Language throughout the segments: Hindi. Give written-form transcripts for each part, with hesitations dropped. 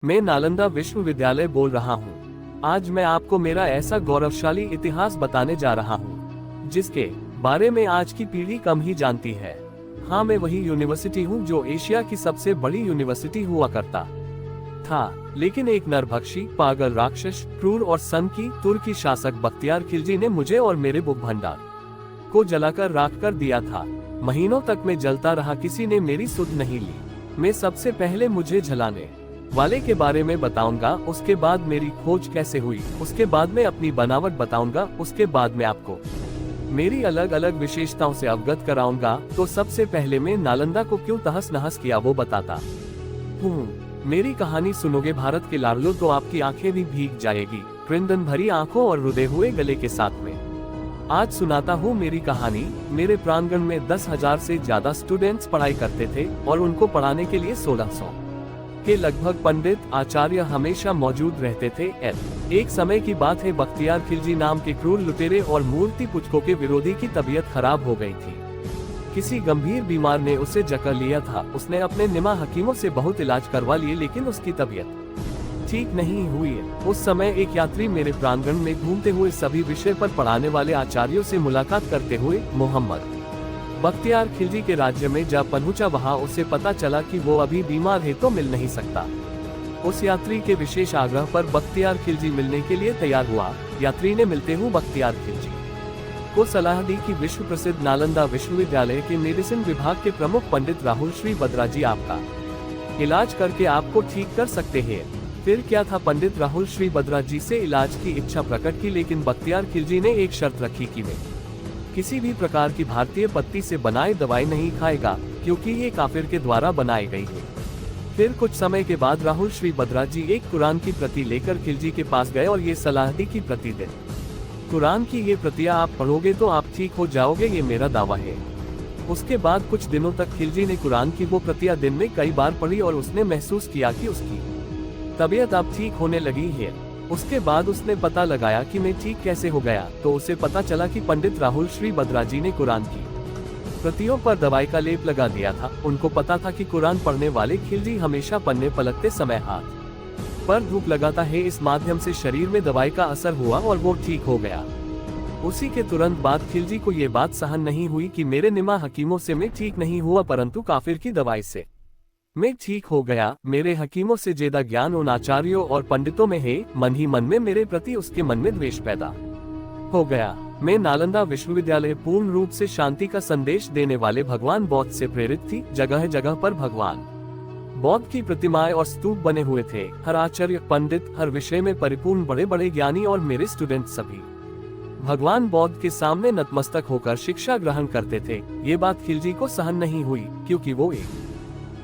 मैं नालंदा विश्वविद्यालय बोल रहा हूँ। आज मैं आपको मेरा ऐसा गौरवशाली इतिहास बताने जा रहा हूँ जिसके बारे में आज की पीढ़ी कम ही जानती है। हाँ, मैं वही यूनिवर्सिटी हूँ जो एशिया की सबसे बड़ी यूनिवर्सिटी हुआ करता था, लेकिन एक नरभक्षी, पागल राक्षस, क्रूर और सन की तुर्की शासक बख्तियार खिलजी ने मुझे और मेरे बुक भंडार को जलाकर राख कर दिया था। महीनों तक मैं जलता रहा, किसी ने मेरी सुध नहीं ली। मैं सबसे पहले मुझे जलाने वाले के बारे में बताऊंगा, उसके बाद मेरी खोज कैसे हुई, उसके बाद मैं अपनी बनावट बताऊंगा, उसके बाद मैं आपको मेरी अलग अलग विशेषताओं से अवगत कराऊंगा। तो सबसे पहले मैं नालंदा को क्यों तहस नहस किया वो बताता हूँ। मेरी कहानी सुनोगे भारत के लाडलो तो आपकी आंखें भी भीग जाएगी, क्रंदन भरी आंखों और रुदे हुए गले के साथ में। आज सुनाता हूँ मेरी कहानी। मेरे प्रांगण में 10,000 से ज्यादा स्टूडेंट्स पढ़ाई करते थे और उनको पढ़ाने के लिए 1600 के लगभग पंडित आचार्य हमेशा मौजूद रहते थे। एक समय की बात है, बख्तियार खिलजी नाम के क्रूर लुटेरे और मूर्ति पूजकों के विरोधी की तबीयत खराब हो गई थी। किसी गंभीर बीमार ने उसे जकड़ लिया था। उसने अपने निमा हकीमों से बहुत इलाज करवा लिए, लेकिन उसकी तबीयत ठीक नहीं हुई। उस समय एक यात्री मेरे प्रांगण में घूमते हुए सभी विषय पर पढ़ाने वाले आचार्यों से मुलाकात करते हुए मोहम्मद बख्तियार खिलजी के राज्य में जा पहुंचा। वहां उसे पता चला कि वो अभी बीमार है तो मिल नहीं सकता। उस यात्री के विशेष आग्रह पर बख्तियार खिलजी मिलने के लिए तैयार हुआ। यात्री ने मिलते हुए बख्तियार खिलजी को सलाह दी कि विश्व प्रसिद्ध नालंदा विश्वविद्यालय के मेडिसिन विभाग के प्रमुख पंडित राहुल श्री बद्रा जी आपका इलाज करके आपको ठीक कर सकते हैं। फिर क्या था, पंडित राहुल श्री बद्रा जी से इलाज की इच्छा प्रकट की, लेकिन बख्तियार खिलजी ने एक शर्त रखी कि वे किसी भी प्रकार की भारतीय पत्ती से बनाई दवाई नहीं खाएगा, क्योंकि ये काफिर के द्वारा बनाई गई है। फिर कुछ समय के बाद राहुल श्री बद्रा जी एक कुरान की प्रति लेकर खिलजी के पास गए और ये सलाह दी कि प्रतिदिन कुरान की ये प्रतियां आप पढ़ोगे तो आप ठीक हो जाओगे, ये मेरा दावा है। उसके बाद कुछ दिनों तक खिलजी ने कुरान की वो प्रतियां दिन में कई बार पढ़ी और उसने महसूस किया कि उसकी तबीयत अब ठीक होने लगी है। उसके बाद उसने पता लगाया कि मैं ठीक कैसे हो गया, तो उसे पता चला कि पंडित राहुल श्री बद्रा जी ने कुरान की प्रतियों पर दवाई का लेप लगा दिया था। उनको पता था कि कुरान पढ़ने वाले खिलजी हमेशा पन्ने पलटते समय हाथ पर धूप लगाता है, इस माध्यम से शरीर में दवाई का असर हुआ और वो ठीक हो गया। उसी के तुरंत बाद खिलजी को ये बात सहन नहीं हुई कि मेरे निमा हकीमों से मैं ठीक नहीं हुआ, परंतु काफिर की दवाई से मैं ठीक हो गया। मेरे हकीमों से ज्यादा ज्ञान उन आचार्यों और पंडितों में है। मन ही मन में मेरे प्रति उसके मन में द्वेष पैदा हो गया। मैं नालंदा विश्वविद्यालय पूर्ण रूप से शांति का संदेश देने वाले भगवान बौद्ध से प्रेरित थी। जगह जगह पर भगवान बौद्ध की प्रतिमाएं और स्तूप बने हुए थे। हर आचार्य, पंडित, हर विषय में परिपूर्ण बड़े बड़े ज्ञानी और मेरे स्टूडेंट सभी भगवान बौद्ध के सामने नतमस्तक होकर शिक्षा ग्रहण करते थे। ये बात खिलजी को सहन नहीं हुई, क्योंकि वो एक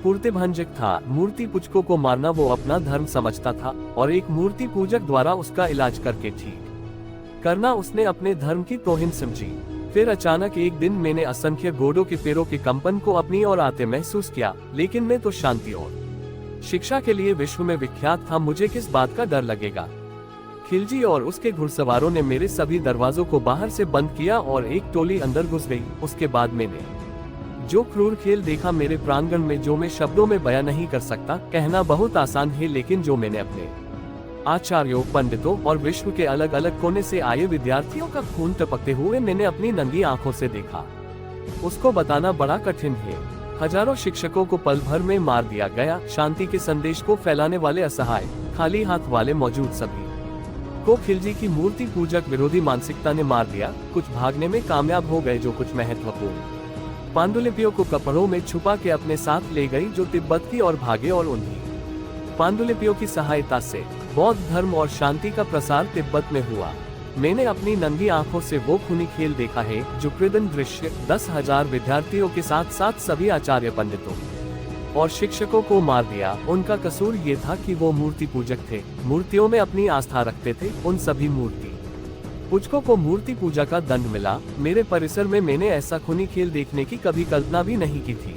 पूर्तिभंजक था। मूर्ति पूजकों को मारना वो अपना धर्म समझता था और एक मूर्ति पूजक द्वारा उसका इलाज करके ठीक करना उसने अपने धर्म की तौहीन समझी। फिर अचानक एक दिन मैंने असंख्य घोड़ों के पैरों के कंपन को अपनी ओर आते महसूस किया, लेकिन मैं तो शांति और शिक्षा के लिए विश्व में विख्यात था, मुझे किस बात का डर लगेगा। खिलजी और उसके घुड़सवारों ने मेरे सभी दरवाजों को बाहर से बंद किया और एक टोली अंदर घुस गई। उसके बाद मैंने जो क्रूर खेल देखा मेरे प्रांगण में, जो मैं शब्दों में बयां नहीं कर सकता। कहना बहुत आसान है, लेकिन जो मैंने अपने आचार्यों, पंडितों और विश्व के अलग अलग कोने से आए विद्यार्थियों का खून टपकते हुए मैंने अपनी नंगी आंखों से देखा, उसको बताना बड़ा कठिन है। हजारों शिक्षकों को पल भर में मार दिया गया। शांति के संदेश को फैलाने वाले असहाय, खाली हाथ वाले मौजूद सभी को खिलजी की मूर्ति पूजक विरोधी मानसिकता ने मार दिया। कुछ भागने में कामयाब हो गए, जो कुछ महत्वपूर्ण पांडुलिपियों को कपड़ों में छुपा के अपने साथ ले गई जो तिब्बत की और भागे, और उन्हीं पांडुलिपियों की सहायता से बौद्ध धर्म और शांति का प्रसार तिब्बत में हुआ। मैंने अपनी नंगी आंखों से वो खूनी खेल देखा है, जो कृदन दृश्य 10,000 विद्यार्थियों के साथ साथ सभी आचार्य, पंडितों और शिक्षकों को मार दिया। उनका कसूर ये था कि वो मूर्ति पूजक थे, मूर्तियों में अपनी आस्था रखते थे। उन सभी मूर्ति पूजकों को मूर्ति पूजा का दंड मिला। मेरे परिसर में मैंने ऐसा खूनी खेल देखने की कभी कल्पना भी नहीं की थी।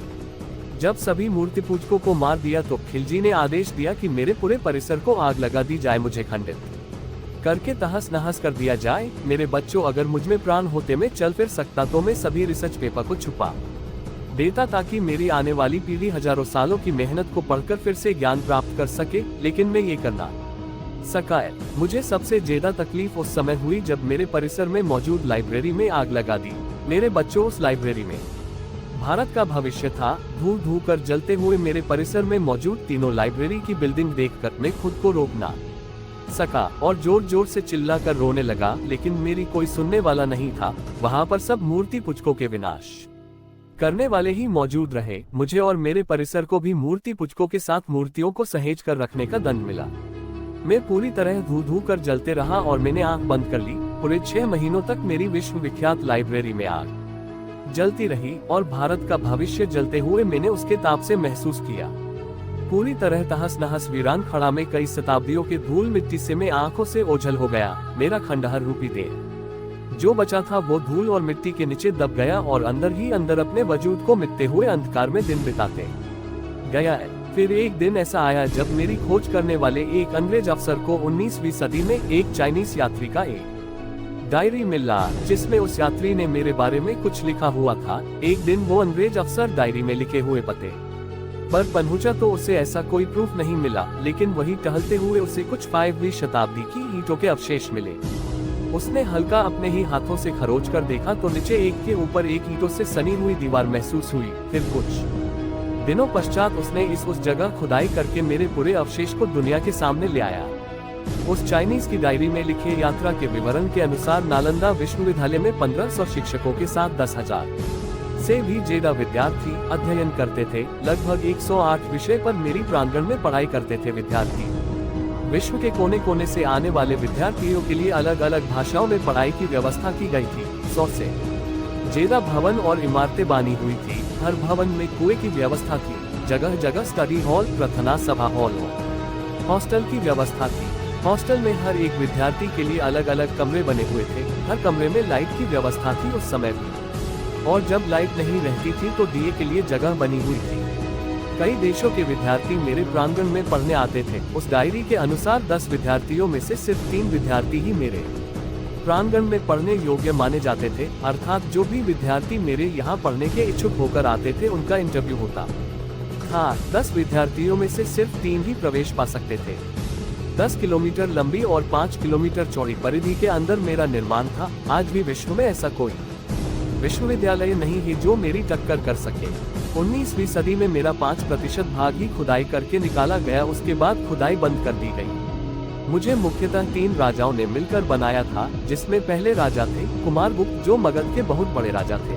जब सभी मूर्ति पूजकों को मार दिया तो खिलजी ने आदेश दिया कि मेरे पूरे परिसर को आग लगा दी जाए, मुझे खंडित करके तहस नहस कर दिया जाए। मेरे बच्चों, अगर मुझ में प्राण होते मैं चल फिर सकता तो मैं सभी रिसर्च पेपर को छुपा देता ताकि मेरी आने वाली पीढ़ी हजारों सालों की मेहनत को पढ़कर फिर से ज्ञान प्राप्त कर सके, लेकिन मैं ये करना सका है। मुझे सबसे ज्यादा तकलीफ उस समय हुई जब मेरे परिसर में मौजूद लाइब्रेरी में आग लगा दी। मेरे बच्चों, उस लाइब्रेरी में भारत का भविष्य था। धू धू कर जलते हुए मेरे परिसर में मौजूद तीनों लाइब्रेरी की बिल्डिंग देखकर मैं खुद को रोक ना सका और जोर जोर से चिल्ला कर रोने लगा, लेकिन मेरी कोई सुनने वाला नहीं था। वहाँ पर सब मूर्ति पूजकों के विनाश करने वाले ही मौजूद रहे। मुझे और मेरे परिसर को भी मूर्ति पूजकों के साथ मूर्तियों को सहेज कर रखने का दंड मिला। मैं पूरी तरह धू धू कर जलते रहा और मैंने आंख बंद कर ली। पूरे 6 महीनों तक मेरी विश्वविख्यात लाइब्रेरी में आग जलती रही और भारत का भविष्य जलते हुए मैंने उसके ताप से महसूस किया। पूरी तरह तहस नहस वीरान खड़ा में कई शताब्दियों के धूल मिट्टी से मैं आंखों से ओझल हो गया। मेरा खंडहर रूपी देह जो बचा था वो धूल और मिट्टी के नीचे दब गया और अंदर ही अंदर अपने वजूद को मिटते हुए अंधकार में दिन बिताते गया है। फिर एक दिन ऐसा आया जब मेरी खोज करने वाले एक अंग्रेज अफसर को 19वीं सदी में एक चाइनीज यात्री का एक डायरी मिला, जिसमें उस यात्री ने मेरे बारे में कुछ लिखा हुआ था। एक दिन वो अंग्रेज अफसर डायरी में लिखे हुए पते पर पहुंचा तो उसे ऐसा कोई प्रूफ नहीं मिला, लेकिन वही टहलते हुए उसे कुछ 5वीं शताब्दी की ईंटों के अवशेष मिले। उसने हल्का अपने ही हाथों से खरोच कर देखा तो नीचे एक के ऊपर एक ईंटों से सनी हुई दीवार महसूस हुई। फिर कुछ दिनों पश्चात उसने उस जगह खुदाई करके मेरे पूरे अवशेष को दुनिया के सामने ले आया। उस चाइनीज की डायरी में लिखे यात्रा के विवरण के अनुसार नालंदा विश्वविद्यालय में 1500 शिक्षकों के साथ 10,000 से भी ज्यादा विद्यार्थी अध्ययन करते थे। लगभग 108 विषय पर मेरी प्रांगण में पढ़ाई करते थे विद्यार्थी। विश्व के कोने कोने से आने वाले विद्यार्थियों के लिए अलग अलग भाषाओं में पढ़ाई की व्यवस्था की गई थी। 100 से ज्यादा भवन और इमारतें बनी हुई थी। हर भवन में कुएं की व्यवस्था थी। जगह जगह स्टडी हॉल, प्रार्थना सभा हॉल, हॉस्टल की व्यवस्था थी। हॉस्टल में हर एक विद्यार्थी के लिए अलग अलग कमरे बने हुए थे। हर कमरे में लाइट की व्यवस्था थी उस समय भी, और जब लाइट नहीं रहती थी तो दिए के लिए जगह बनी हुई थी। कई देशों के विद्यार्थी मेरे प्रांगण में पढ़ने आते थे। उस डायरी के अनुसार 10 विद्यार्थियों में से सिर्फ 3 विद्यार्थी ही मेरे प्रांगण में पढ़ने योग्य माने जाते थे, अर्थात जो भी विद्यार्थी मेरे यहाँ पढ़ने के इच्छुक होकर आते थे उनका इंटरव्यू होता था। 10 विद्यार्थियों में से सिर्फ 3 ही प्रवेश पा सकते थे। 10 किलोमीटर लंबी और 5 किलोमीटर चौड़ी परिधि के अंदर मेरा निर्माण था। आज भी विश्व में ऐसा कोई विश्वविद्यालय नहीं है जो मेरी टक्कर कर सके। 19वीं सदी में मेरा 5% भाग ही खुदाई करके निकाला गया। उसके बाद खुदाई बंद कर दी गई। मुझे मुख्यतः 3 राजाओं ने मिलकर बनाया था, जिसमें पहले राजा थे कुमारगुप्त, जो मगध के बहुत बड़े राजा थे।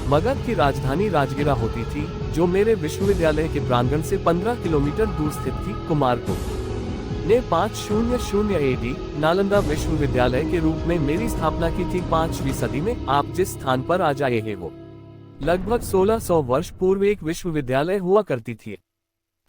मगध की राजधानी राजगिरा होती थी, जो मेरे विश्वविद्यालय के प्रांगण से 15 किलोमीटर दूर स्थित थी। कुमारगुप्त ने 500 AD नालंदा विश्वविद्यालय के रूप में मेरी स्थापना की थी। 5वीं सदी में आप जिस स्थान पर आज आए हैं वो लगभग 1600 वर्ष पूर्व एक विश्वविद्यालय हुआ करती थी।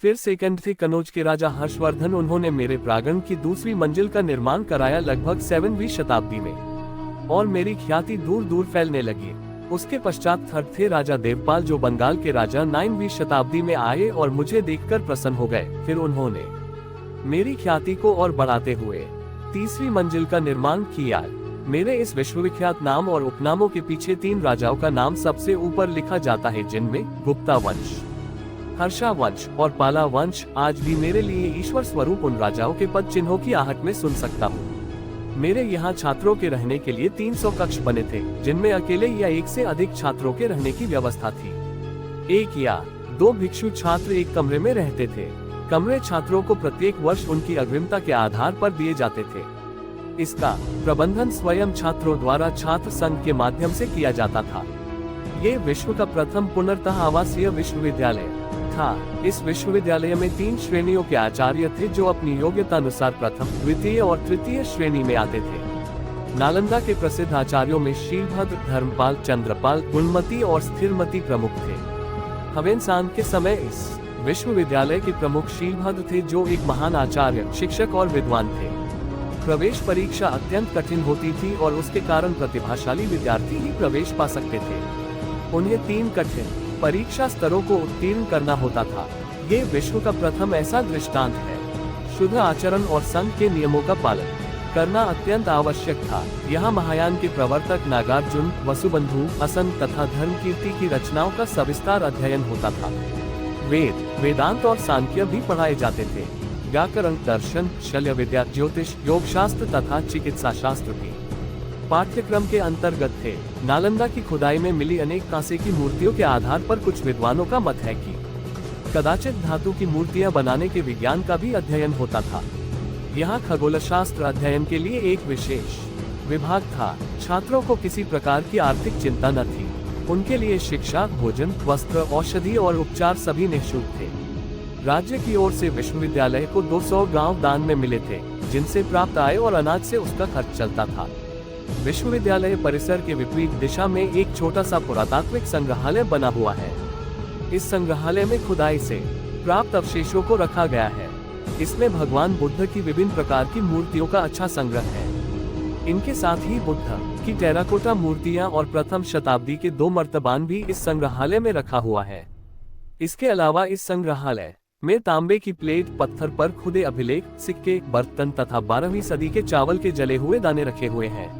फिर सेकंड थे कनौज के राजा हर्षवर्धन। उन्होंने मेरे प्रांगण की दूसरी मंजिल का निर्माण कराया लगभग 7वीं शताब्दी में, और मेरी ख्याति दूर दूर फैलने लगी। उसके पश्चात थर्ड थे राजा देवपाल, जो बंगाल के राजा 9वीं शताब्दी में आए और मुझे देखकर प्रसन्न हो गए। फिर उन्होंने मेरी ख्याति को और बढ़ाते हुए तीसरी मंजिल का निर्माण किया। मेरे इस विश्वविख्यात नाम और उपनामों के पीछे 3 राजाओं का नाम सबसे ऊपर लिखा जाता है, जिनमें गुप्ता वंश, हर्षा वंश और पाला वंश। आज भी मेरे लिए ईश्वर स्वरूप उन राजाओं के पद चिन्हों की आहट में सुन सकता हूँ। मेरे यहाँ छात्रों के रहने के लिए 300 कक्ष बने थे, जिनमें अकेले या एक से अधिक छात्रों के रहने की व्यवस्था थी। 1 या 2 भिक्षु छात्र एक कमरे में रहते थे। कमरे छात्रों को प्रत्येक वर्ष उनकी अग्रिमता के आधार पर दिए जाते थे। इसका प्रबंधन स्वयं छात्रों द्वारा छात्र संघ के माध्यम से किया जाता था। ये विश्व का प्रथम पूर्णतः आवासीय विश्वविद्यालय था। इस विश्वविद्यालय में 3 श्रेणियों के आचार्य थे, जो अपनी योग्यता अनुसार प्रथम, द्वितीय और तृतीय श्रेणी में आते थे। नालंदा के प्रसिद्ध आचार्यों में शीलभद्र, धर्मपाल, चंद्रपाल, गुणमती और स्थिरमती प्रमुख थे। हवेनसांग के समय इस विश्वविद्यालय के प्रमुख शीलभद्र थे, जो एक महान आचार्य, शिक्षक और विद्वान थे। प्रवेश परीक्षा अत्यंत कठिन होती थी और उसके कारण प्रतिभाशाली विद्यार्थी ही प्रवेश पा सकते थे। उन्हें 3 कठिन परीक्षा स्तरों को उत्तीर्ण करना होता था। ये विश्व का प्रथम ऐसा दृष्टांत है। शुद्ध आचरण और संघ के नियमों का पालन। करना अत्यंत आवश्यक था। यहाँ महायान के प्रवर्तक नागार्जुन, वसुबंधु, असंत तथा धर्मकीर्ति की रचनाओं का सविस्तार अध्ययन होता था। वेद, वेदांत और सांख्य भी पढ़ाए जाते थे। व्याकरण, दर्शन, शल्य विद्या, ज्योतिष, योग शास्त्र तथा चिकित्सा शास्त्र भी पाठ्यक्रम के अंतर्गत थे। नालंदा की खुदाई में मिली अनेक कांसे की मूर्तियों के आधार पर कुछ विद्वानों का मत है कि कदाचित धातु की मूर्तियां बनाने के विज्ञान का भी अध्ययन होता था। यहाँ खगोल शास्त्र अध्ययन के लिए एक विशेष विभाग था। छात्रों को किसी प्रकार की आर्थिक चिंता न थी। उनके लिए शिक्षा, भोजन, वस्त्र, औषधि और उपचार सभी निःशुल्क थे। राज्य की ओर से विश्वविद्यालय को 200 गांव दान में मिले थे, जिनसे प्राप्त आय और अनाज से उसका खर्च चलता था। विश्वविद्यालय परिसर के विपरीत दिशा में एक छोटा सा पुरातात्विक संग्रहालय बना हुआ है। इस संग्रहालय में खुदाई से प्राप्त अवशेषों को रखा गया है। इसमें भगवान बुद्ध की विभिन्न प्रकार की मूर्तियों का अच्छा संग्रह है। इनके साथ ही बुद्ध की टेराकोटा मूर्तियां और प्रथम शताब्दी के 2 मर्तबान भी इस संग्रहालय में रखा हुआ है। इसके अलावा इस संग्रहालय में तांबे की प्लेट, पत्थर पर खुदे अभिलेख, सिक्के, बर्तन तथा 12वीं सदी के चावल के जले हुए दाने रखे हुए हैं।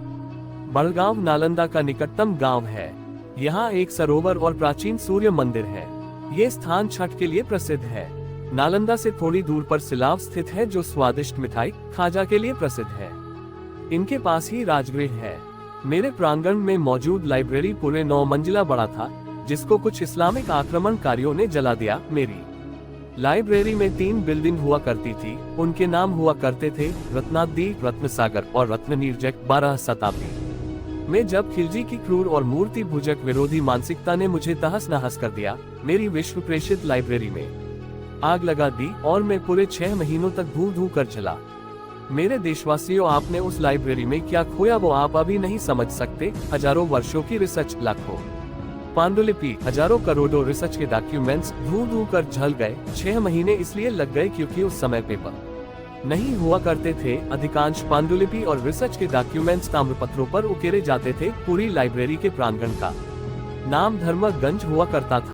बड़गांव नालंदा का निकटतम गांव है। यहाँ एक सरोवर और प्राचीन सूर्य मंदिर है। ये स्थान छठ के लिए प्रसिद्ध है। नालंदा से थोड़ी दूर पर सिलाव स्थित है, जो स्वादिष्ट मिठाई खाजा के लिए प्रसिद्ध है। इनके पास ही राजगृह है। मेरे प्रांगण में मौजूद लाइब्रेरी पूरे 9 मंजिला बड़ा था, जिसको कुछ इस्लामिक आक्रमणकारियों ने जला दिया। मेरी लाइब्रेरी में 3 बिल्डिंग हुआ करती थी। उनके नाम हुआ करते थे रत्नाद्री, रत्नसागर और रत्ननीरजक। 12 शताब्दी में जब खिलजी की क्रूर और मूर्ति भुजक विरोधी मानसिकता ने मुझे तहस नहस कर दिया, मेरी विश्व प्रेषित लाइब्रेरी में आग लगा दी और मैं पूरे 6 महीनों तक धू धू कर जला। मेरे देशवासियों, आपने उस लाइब्रेरी में क्या खोया वो आप अभी नहीं समझ सकते। हजारों वर्षों की रिसर्च, लाखों पांडुलिपि, हजारों करोड़ों रिसर्च के डॉक्यूमेंट्स धू धू कर जल गए। 6 महीने इसलिए लग गए क्योंकि उस समय पेपर नहीं हुआ करते थे। अधिकांश पांडुलिपि और रिसर्च के डॉक्यूमेंट्स ताम्रपत्रों पर उकेरे जाते थे। पूरी लाइब्रेरी के प्रांगण का नाम धर्मगंज हुआ करता था।